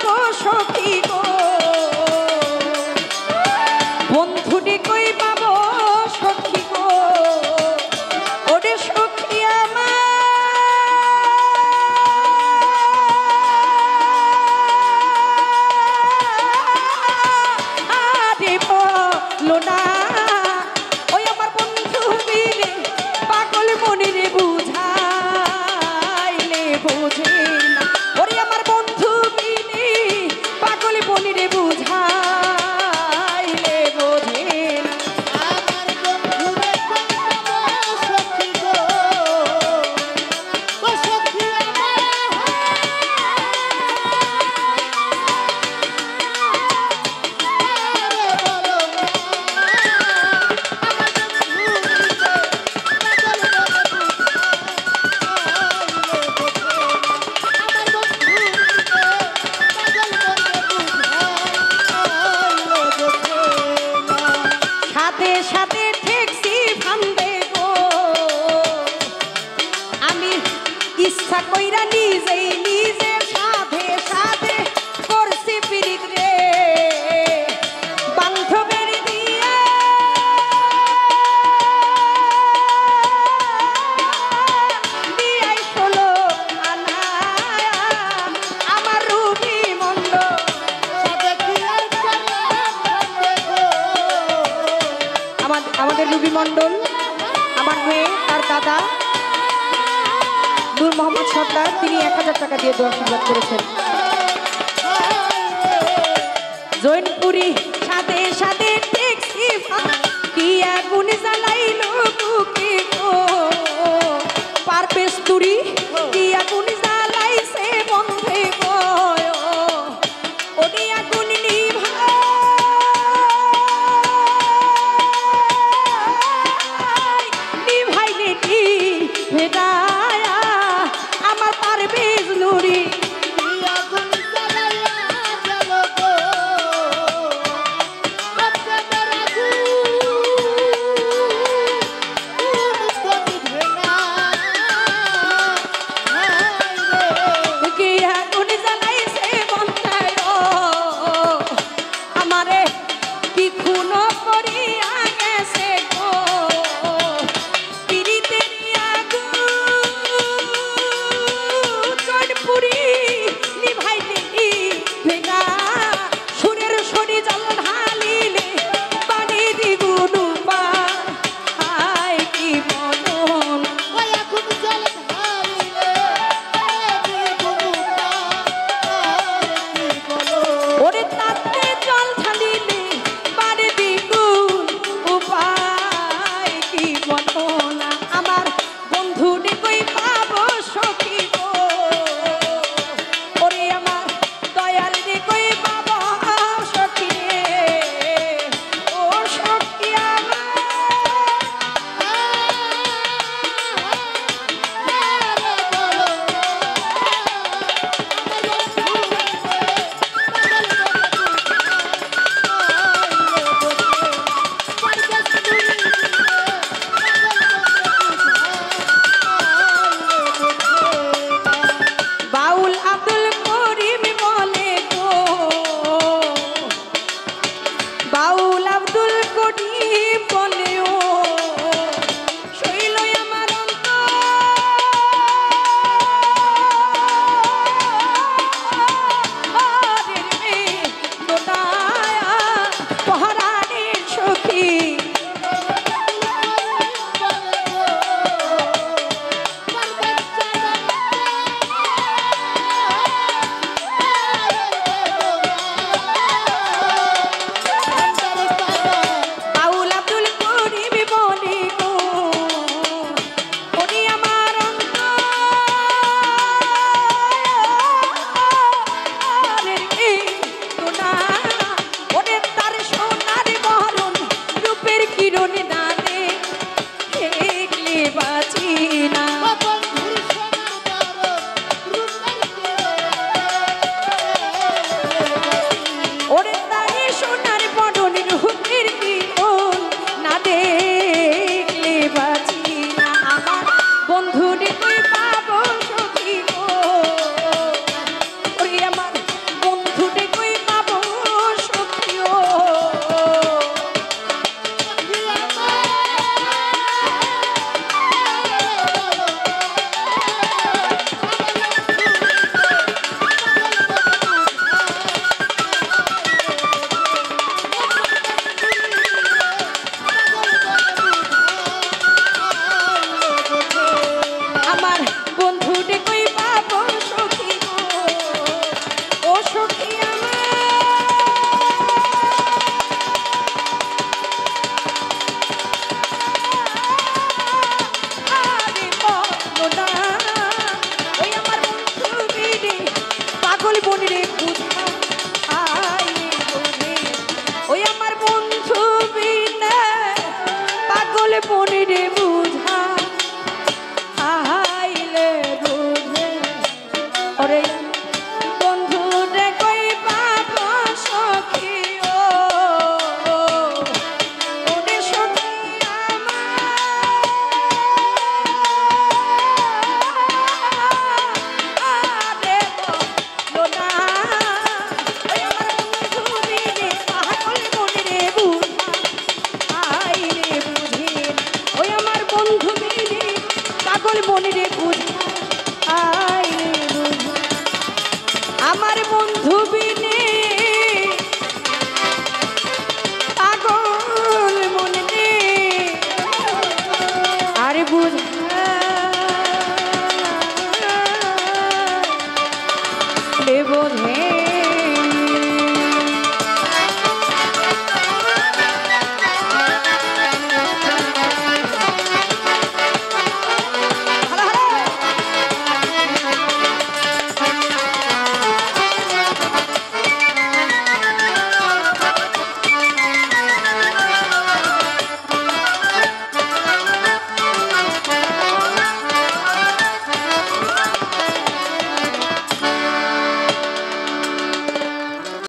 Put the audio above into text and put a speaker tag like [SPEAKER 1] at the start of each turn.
[SPEAKER 1] পাবো সখী গো বন্ধুরে কই পাবো সখী গো ওরে সখী আমার আরে বলো না ওই আমার বন্ধু মিলে পাগল মনে রে বুঝাইলে বোঝে না ওরে আমার বন্ধু মিলে পাগল মনে রে বুঝাইলে বোঝে না
[SPEAKER 2] আমার বন্ধুরে সখী গো ও সখী আমার
[SPEAKER 1] সাথে সাথে ঠেকছি ভান্দে গো আমি ইচ্ছা কইরা নিজেই নিজে সাথে সাথে করছি পিরিত রে বান্ধবের দিয়া দিয়াই ষোলো আনা আমার রূপী মণ্ডল আমাদের রুবি মণ্ডল আমার মেয়ে তার দাদা নূর মোহাম্মদ সর্দার তিনি 1000 টাকা দিয়ে আশীর্বাদ করেছেন জৈনপুরি সাথে সাথে ট্যাক্সি কি আগুন জ্বালাইলো বুকে গো পারপেস্তুরি কি আগুন জ্বালাইছে বন্ধে গো ওরে আগুন নিভা ভেদায়া আমার পারভেজ নুরি বুঝা আইলে বুঝে ওই আমার বন্ধু বিনে পাগল মনে রে বুঝা আইলে বুঝে ওরে বন্ধু রে কই পাবো সখী ও ওরে সখী আরে বলো না ওই আমার বন্ধু বিনে পাগল মনে রে বুঝা আইলে বুঝে ওই আমার বন্ধু বিনে পাগল মনে রে বুঝা আইলে বুঝা আমার বন্ধু